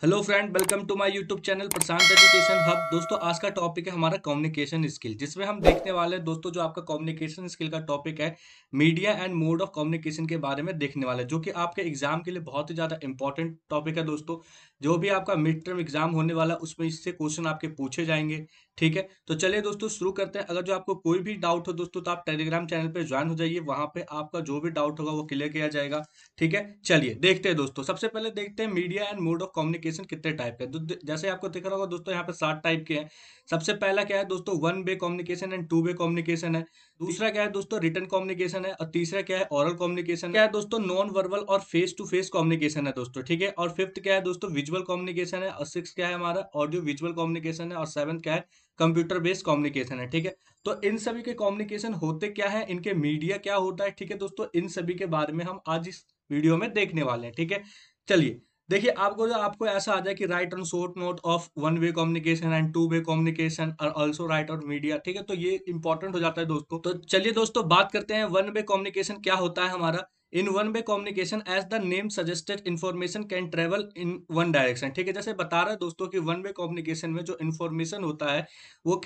Hello friend, welcome to my YouTube channel Prashant education hub. दोस्तों, आज का टॉपिक है हमारा कम्युनिकेशन स्किल, जिसमें हम देखने वाले हैं दोस्तों जो आपका कम्युनिकेशन स्किल का टॉपिक है, media and mode of communication के बारे में देखने वाले हैं, जो कि आपके एग्जाम के लिए बहुत ही ज़्यादा इंपॉर्टेंट टॉपिक है दोस्तों। जो भी आपका मिड टर्म एग्जाम होने वाला है, उसमें इससे क्वेश्चन आपके पूछे जाएंगे। ठीक है, तो चलिए दोस्तों शुरू करते हैं। अगर जो आपको कोई भी डाउट हो दोस्तों, तो आप टेलीग्राम चैनल पे ज्वाइन हो जाइए, वहां पे आपका जो भी डाउट होगा वो क्लियर किया जाएगा। ठीक है, चलिए देखते हैं दोस्तों। सबसे पहले देखते हैं media and mode of communication कितने टाइप के हैं। जैसे आपको दिख रहा होगा दोस्तों, यहाँ पे 7 टाइप के हैं। सबसे पहला क्या है दोस्तों, one way communication and two way communication है। दूसरा क्या है दोस्तों, रिटन कम्युनिकेशन है। और तीसरा क्या है, ओरल कम्युनिकेशन क्या है दोस्तों, नॉन वर्बल और फेस टू फेस कम्युनिकेशन है दोस्तों। ठीक है, और फिफ्थ क्या है दोस्तों, विजुअल कम्युनिकेशन है। और सिक्स क्या है हमारा, ऑडियो विजुअल कम्युनिकेशन है। और सेवंथ क्या है, कंप्यूटर बेस्ड कम्युनिकेशन है। ठीक है, तो इन सभी के कम्युनिकेशन होते क्या है, इनके मीडिया क्या होता है। ठीक है दोस्तों, इन सभी के बारे में हम आज इस वीडियो में देखने वाले हैं। ठीक है, चलिए देखिए। आपको ऐसा आ जाए कि right on short note of one way communication and two way communication और आल्सो राइट ऑन मीडिया। ठीक है, तो ये इंपॉर्टेंट हो जाता है दोस्तों। तो चलिए दोस्तों बात करते हैं वन वे कम्युनिकेशन क्या होता है हमारा। In one way communication, as the name suggested, information can travel in one direction. ठीक है, जैसे बता रहा है दोस्तों कि वन वे कम्युनिकेशन में जो इन्फॉर्मेशन होता है वो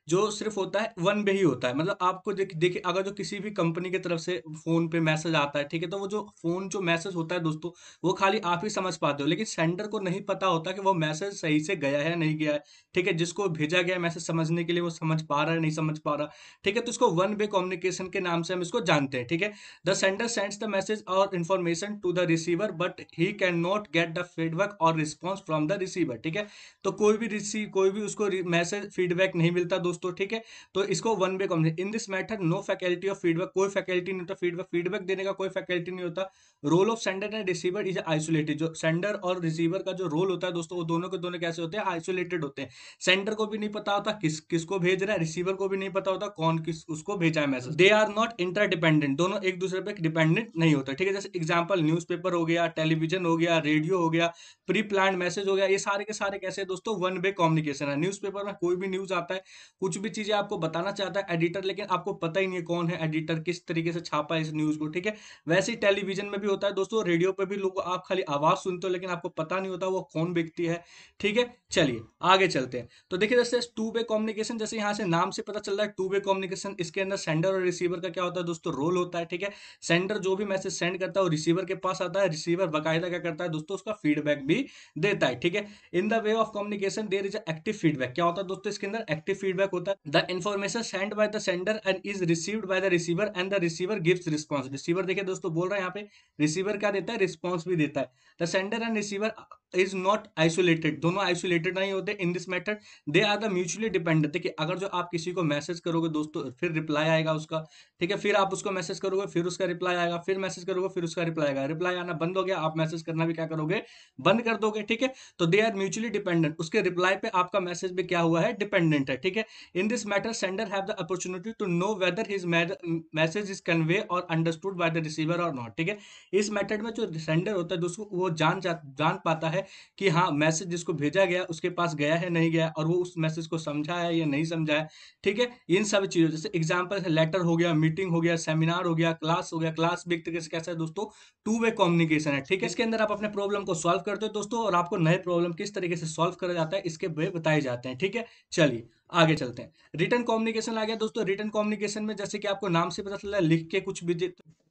जो सिर्फ होता है वन वे ही होता है। मतलब आपको देखिए, अगर जो किसी भी कंपनी की तरफ से फोन पे मैसेज आता है, ठीक है, तो वो जो मैसेज होता है दोस्तों, वो खाली आप ही समझ पाते हो, लेकिन सेंडर को नहीं पता होता कि वो मैसेज सही से गया है नहीं गया है। ठीक है, जिसको भेजा गया मैसेज समझने के लिए, वो समझ पा रहा है नहीं समझ पा रहा। ठीक है, तो इसको वन वे कम्युनिकेशन के नाम से हम इसको जानते हैं। ठीक है, the sender sends the message और information to the receiver, but he can not get the feedback और रिस्पॉन्स फ्रॉम द रिसीवर। ठीक है, तो कोई भी उसको मैसेज फीडबैक नहीं मिलता दोस्तों। ठीक है, तो इसको one way communication. In this method no faculty of feedback, कोई फैकल्टी नहीं होता फीडबैक देने का, कोई फैकल्टी नहीं होता। Role of sender and receiver is isolated. जो सेंडर और रिसीवर का जो रोल होता है दोस्तों, वो दोनों के दोनों कैसे होते हैं, आइसोलेटेड होते हैं। सेंडर को भी नहीं पता होता किसको भेज रहा है, रिसीवर को भी नहीं पता होता कौन किस उसको भेजा है message. They are not interdependent, दोनों एक दूसरे पे डिपेंडेंट नहीं होते। ठीक है, जैसे एग्जांपल न्यूज़पेपर हो गया, टेलीविजन हो गया, रेडियो हो गया, प्री प्लान्ड मैसेज हो गया, ये सारे के सारे कैसे दोस्तों, वन वे कम्युनिकेशन है। न्यूज़पेपर में कोई भी न्यूज आता है, कुछ भी चीजें आपको बताना चाहता है एडिटर, लेकिन आपको पता ही नहीं है कौन है एडिटर, किस तरीके से छापा है इस न्यूज को। ठीक है, वैसे ही टेलीविजन में भी होता है दोस्तों, रेडियो पे भी लोग आप खाली आवाज सुनते हो, लेकिन आपको पता नहीं होता वो कौन व्यक्ति है। ठीक है, चलिए आगे चलते हैं। तो देखिए, जैसे टू वे कम्युनिकेशन, जैसे यहाँ से नाम से पता चल रहा है टू वे कम्युनिकेशन, इसके अंदर सेंडर और रिसीवर का क्या होता है दोस्तों, रोल होता है। ठीक है, सेंडर जो भी मैसेज सेंड करता है वो रिसीवर के पास आता है, रिसीवर बकायदा क्या करता है दोस्तों, उसका फीडबैक भी देता है। ठीक है, in the way of communication there is active feedback. क्या होता है दोस्तों, इसके अंदर एक्टिव फीडबैक होता है। The information send by the sender and is received by the receiver and the receiver gives response. Receiver देखिए दोस्तों बोल रहा है यहाँ पे, रिसीवर क्या देता है, रिस्पॉन्स भी देता है। The sender and receiver is not isolated, दोनों आइसोलेटेड नहीं होते। In this method they are the mutually dependent. देखिए, अगर जो आप किसी को मैसेज करोगे दोस्तों, फिर रिप्लाई आएगा उसका। ठीक है, फिर आप उसको मैसेज करोगे, फिर उसका रिप्लाई आएगा, फिर मैसेज करोगे, फिर उसका रिप्लाई आएगा। रिप्लाई आना बंद हो गया, आप मैसेज करना भी क्या करोगे, बंद कर दोगे। ठीक है, तो दे आर म्यूचुअली डिपेंडेंट, उसके रिप्लाई पे आपका मैसेज भी क्या हुआ है, डिपेंडेंट है। ठीक है, in this matter sender have the opportunity to know whether his message is convey or understood by the receiver or not. ठीक है, इस मेथड में जो सेंडर होता है दोस्तों, वो जान पाता है कि हाँ, मैसेज जिसको भेजा गया उसके पास गया है नहीं गया, और वो उस मैसेज को समझा है या नहीं समझा है। ठीक है, इन सब चीजों, जैसे एग्जांपल है लेटर हो गया, मीटिंग हो गया, सेमिनार हो गया, क्लास हो गया। क्लास भी एक तरीके से कैसा है दोस्तों, टू वे कम्युनिकेशन है। ठीक है, इसके अंदर आप अपने प्रॉब्लम को सॉल्व करते हो दोस्तों, और आपको नए प्रॉब्लम किस तरीके से सॉल्व करा जाता है इसके वे बताए जाते हैं। ठीक है, चलिए आगे चलते हैं। रिटर्न कम्युनिकेशन आ गया दोस्तों। रिटर्न कम्युनिकेशन में जैसे कि आपको नाम से पता चल रहा है, लिख के कुछ भी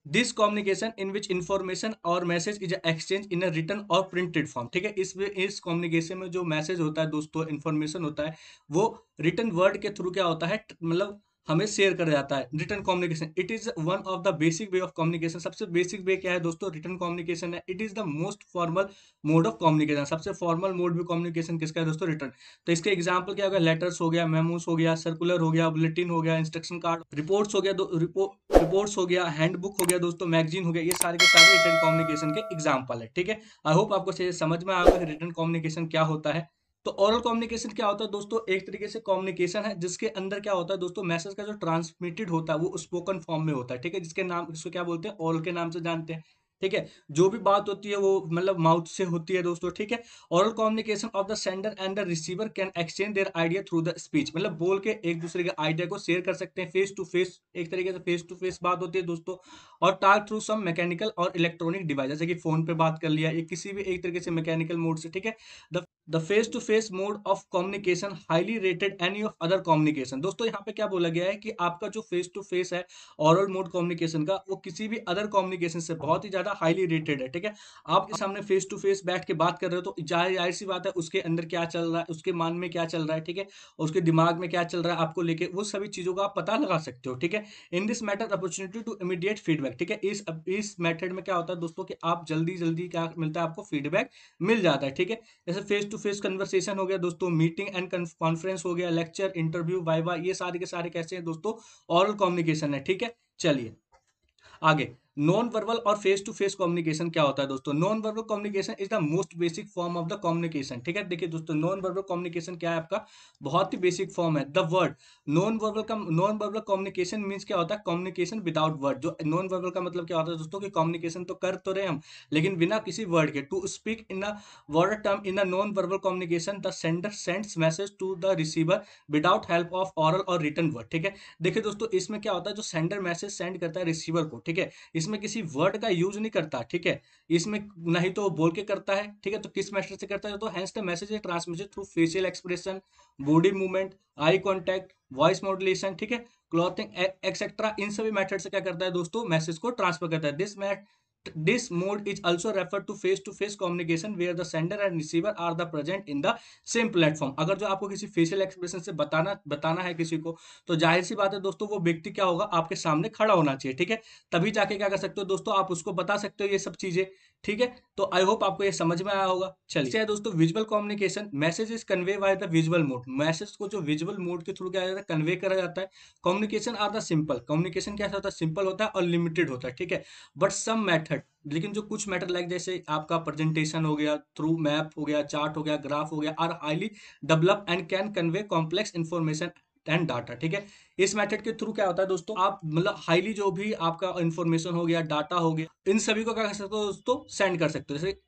this communication in which information और message is exchange in a written और प्रिंटेड फॉर्म। ठीक है, इस कम्युनिकेशन में जो मैसेज होता है दोस्तों, इंफॉर्मेशन होता है, वो रिटन वर्ड के थ्रू क्या होता है, मतलब हमें शेयर कर जाता है। Return communication it is one of the basic way of communication. सबसे बेसिक वे क्या है दोस्तों, रिटर्न कम्युनिकेशन है। It is the most formal mode of communication. सबसे फॉर्मल मोड भी कम्युनिकेशन किसका है दोस्तों, रिटर्न। तो इसके एग्जांपल क्या होगा, लेटर्स हो गया, मेमोस हो गया, सर्कुलर हो गया, बुलेटिन हो गया, इंस्ट्रक्शन कार्ड, रिपोर्ट्स हो गया, रिपोर्ट्स हो गया, हैंडबुक हो गया दोस्तों, मैगजीन हो गया। ये सारे के सारे रिटर्न कम्युनिकेशन के एग्जांपल है। ठीक है, आई होप आपको समझ में आएगा कि रिटर्न कम्युनिकेशन क्या होता है। तो ओरल कम्युनिकेशन क्या होता है दोस्तों, एक तरीके से कम्युनिकेशन है जिसके अंदर क्या होता है दोस्तों, मैसेज का जो ट्रांसमिटेड होता है वो स्पोकन फॉर्म में होता है। ठीक है, जिसको क्या बोलते हैं, ओरल के नाम से जानते हैं। ठीक है, जो भी बात होती है वो मतलब माउथ से होती है दोस्तों, ठीक है। Oral communication of the sender and the receiver can exchange their idea through the speech, मतलब बोल के एक दूसरे के आइडिया को शेयर कर सकते हैं फेस टू फेस, एक तरीके से फेस टू फेस बात होती है दोस्तों। और टॉक थ्रू सम मैकेनिकल और इलेक्ट्रॉनिक डिवाइस, जैसे कि फोन पे बात कर लिया, एक किसी भी एक तरीके से मैकेनिकल मोड से, ठीक है। The face to face mode of communication highly rated any of other communication, दोस्तों यहाँ पे क्या बोला गया है कि आपका जो फेस टू फेस है ओरल मोड कम्युनिकेशन का, वो किसी भी अदर कम्युनिकेशन से बहुत ही ज्यादा हाईली रेटेड है, ठीक है। आपके सामने फेस टू फेस बैठ के बात कर रहे हो तो जाहिर सी बात है उसके अंदर क्या चल रहा है, उसके मन में क्या चल रहा है, ठीक है, और उसके दिमाग में क्या चल रहा है आपको लेके, वो सभी चीजों का आप पता लगा सकते हो, ठीक है। In this matter opportunity to immediate feedback, ठीक है। इस मेथड में क्या होता है दोस्तों कि आप जल्दी जल्दी क्या मिलता है आपको, फीडबैक मिल जाता है, ठीक है। जैसे फेस टू फेस कन्वर्सेशन हो गया दोस्तों, मीटिंग एंड कॉन्फ्रेंस हो गया, लेक्चर, इंटरव्यू, वाइवा, ये सारे के सारे कैसे हैं दोस्तों, ओरल कम्युनिकेशन है, ठीक है। चलिए आगे, नॉन वर्बल और फेस टू फेस कम्युनिकेशन क्या होता है दोस्तों। Non verbal communication is the most basic form of the communication, ठीक है। देखिए दोस्तों, नॉन वर्बल कम्युनिकेशन क्या है आपका, बहुत ही बेसिक फॉर्म है। The word non verbal communication means क्या होता है, कम्युनिकेशन विदाउट वर्ड। जो नॉन वर्बल का मतलब क्या होता है दोस्तों कि कम्युनिकेशन तो कर तो रहे हम, लेकिन बिना किसी वर्ड के। To speak in a word term in a non verbal communication, the sender sends message to the receiver without help of aural or written word, ठीक है। देखिए दोस्तों, इसमें क्या होता है, जो सेंडर मैसेज सेंड करता है रिसीवर को, ठीक है, इसमें किसी वर्ड का यूज नहीं करता, ठीक है। इसमें नहीं तो बोल के करता है, ठीक है, तो किस मैसेज से करता है, तो hence the message is transmitted through facial expression, body movement, eye contact, voice modulation, ठीक है, क्लॉथिंग एक्सेट्रा। इन सभी मेथड से क्या करता है दोस्तों, मैसेज को ट्रांसफर करता है। This mode is also referred to face to face communication where the sender and receiver are the present in the same platform। अगर जो आपको किसी फेशियल एक्सप्रेशन से बताना है किसी को, तो जाहिर सी बात है दोस्तों, वो व्यक्ति क्या होगा, आपके सामने खड़ा होना चाहिए, ठीक है। तभी जाके क्या कर सकते हो दोस्तों, आप उसको बता सकते हो ये सब चीजें, ठीक है। तो आई होप आपको ये समझ में आया होगा। चलिए दोस्तों, visual communication, message is convey by the visual mode, message को जो विजुअल मोड के थ्रू क्या जाता है, कन्वे करा जाता है। Communication are the simple, communication क्या होता है, सिंपल होता है और लिमिटेड होता है, ठीक है। बट सम मेथड, लेकिन जो कुछ मैटर लाइक जैसे आपका प्रेजेंटेशन हो गया, थ्रू मैप हो गया, चार्ट हो गया, ग्राफ हो गया, are highly develop and can convey complex information and data, ठीक है। इस मेथड के थ्रू क्या होता है दोस्तों, आप मतलब हाईली जो भी आपका इंफॉर्मेशन हो गया, डाटा हो गया, इन सभी को क्या कर सकते हो दोस्तों, सेंड कर सकते हो। जैसे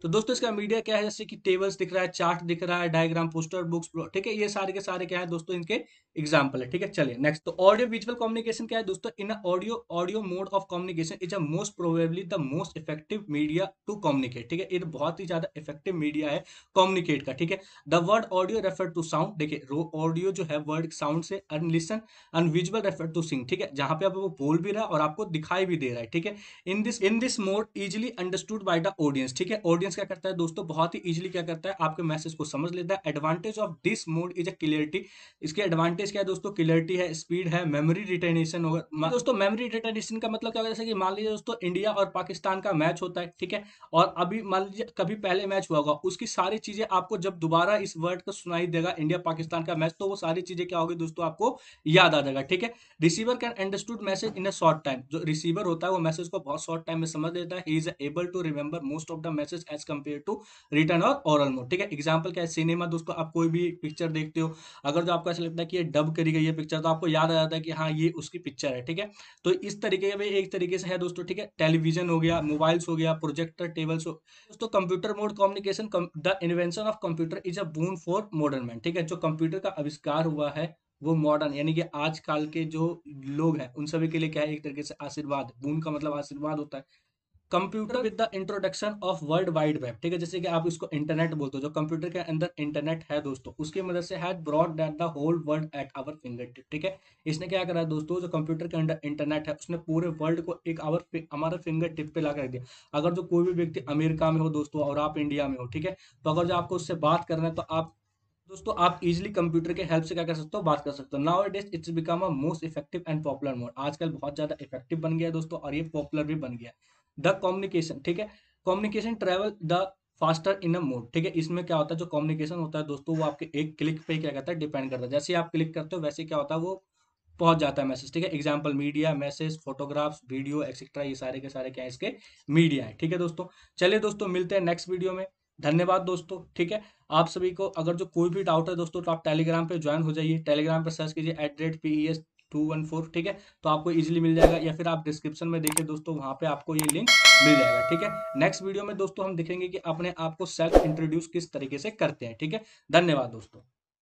तो दोस्तों, इसका मीडिया क्या है, जैसे कि टेबल्स दिख रहा है, चार्ट दिख रहा है, डायग्राम, पोस्टर, बुक्स, ठीक है, ये सारे के सारे क्या है दोस्तों, इनके एग्जाम्पल है, ठीक है। चलिए नेक्स्ट, तो ऑडियो विजुअल कम्युनिकेशन क्या है दोस्तों, in audio mode of communication is a most probably the most effective media to communicate, ठीक है। ये बहुत ही ज्यादा इफेक्टिव मीडिया है कम्युनिकेट का, ठीक है। The word audio refer to sound, देखिए ऑडियो जो है वर्ड साउंड से, and listen, and visual refer to seeing, ठीक है, जहां पे आप वो बोल भी रहा है और आपको दिखाई भी दे रहा है, ठीक है। In this mode easily understood by the audience, ठीक है। ऑडियंस क्या करता है दोस्तों, बहुत ही इजिली क्या करता है, आपके मैसेज को समझ लेता है। Advantage of this mode is a clarity, इसके एडवांटेज क्या है दोस्तों, क्लियरिटी है, स्पीड है, मेमोरी रिटेनेशन होगा दोस्तों। मेमोरी रिटेनेशन का मतलब क्या होगा, जैसे कि मान लीजिए दोस्तों इंडिया और पाकिस्तान का मैच होता है, ठीक है, और अभी मान लीजिए कभी पहले मैच हुआ होगा, उसकी सारी चीजें आपको जब दोबारा इस वर्ड को सुनाई देगा, इंडिया पाकिस्तान का मैच, तो वो सारी चीजें क्या होगी दोस्तों, आपको याद आ जाएगा, ठीक है। Receiver can understood message in a short time, जो रिसीवर होता है वो मैसेज को बहुत शॉर्ट टाइम में समझ लेता है। He is able to remember most of the message as compare to written or oral mode, ठीक है। एग्जांपल क्या है, सिनेमा दोस्तों, आप कोई भी पिक्चर देखते हो, अगर जो आपको ऐसा लगता है कि ये डब करी गई है पिक्चर, तो आपको याद आ जाता है कि हाँ ये उसकी पिक्चर है, ठीक है। तो इस तरीके में एक तरीके से है दोस्तों, ठीक है। टेलीविजन हो गया, मोबाइल्स हो गया, प्रोजेक्टर, टेबल्स हो दोस्तों। Computer mode communication, the invention of computer is a boon for modern man, ठीक है। जो कंप्यूटर का आविष्कार हुआ है वो मॉडर्न यानी कि आजकल के जो लोग हैं उन सभी के लिए क्या है, एक तरीके से आशीर्वाद, बून का मतलब आशीर्वाद होता है। Computer with the introduction of world wide web, ठीक है, जैसे कि आप इसको इंटरनेट बोलते हो, जो कंप्यूटर के अंदर इंटरनेट है दोस्तों, उसकी मदद से had brought that the whole world at our finger tip, ठीक है। इसने क्या करा दोस्तों, जो कंप्यूटर के अंदर इंटरनेट है उसने पूरे वर्ल्ड को एक हमारे फिंगर टिप पे ला कर दिया। अगर जो कोई भी व्यक्ति अमेरिका में हो दोस्तों और आप इंडिया में हो, ठीक है, तो अगर जो आपको उससे बात करना है, तो आप दोस्तों आप इजीली कंप्यूटर के हेल्प से क्या कर सकते हो, बात कर सकते हो। Now it it's become a most effective and popular mode, आजकल बहुत ज्यादा इफेक्टिव बन गया है दोस्तों, और ये पॉपुलर भी बन गया है। द कम्युनिकेशन, ठीक है, communication travel the faster in a mode, ठीक है। इसमें क्या होता है, जो कम्युनिकेशन होता है दोस्तों, वो आपके एक क्लिक पे क्या कहता है, डिपेंड करता है। जैसे ही आप क्लिक करते हो वैसे क्या होता है, वो पहुंच जाता है मैसेज, ठीक है। Example, media, message, photographs, video etcetera, ये सारे के सारे क्या है, इसके मीडिया है, ठीक है दोस्तों। चलिए दोस्तों, मिलते हैं नेक्स्ट वीडियो में। धन्यवाद दोस्तों, ठीक है। आप सभी को अगर जो कोई भी डाउट है दोस्तों, तो आप टेलीग्राम पे ज्वाइन हो जाइए, टेलीग्राम पे सर्च कीजिए @PES 214, ठीक है। तो आपको इजीली मिल जाएगा, या फिर आप डिस्क्रिप्शन में देखिए दोस्तों, वहां पे आपको ये लिंक मिल जाएगा, ठीक है। नेक्स्ट वीडियो में दोस्तों हम देखेंगे कि अपने आप को सेल्फ इंट्रोड्यूस किस तरीके से करते हैं, ठीक है। धन्यवाद दोस्तों।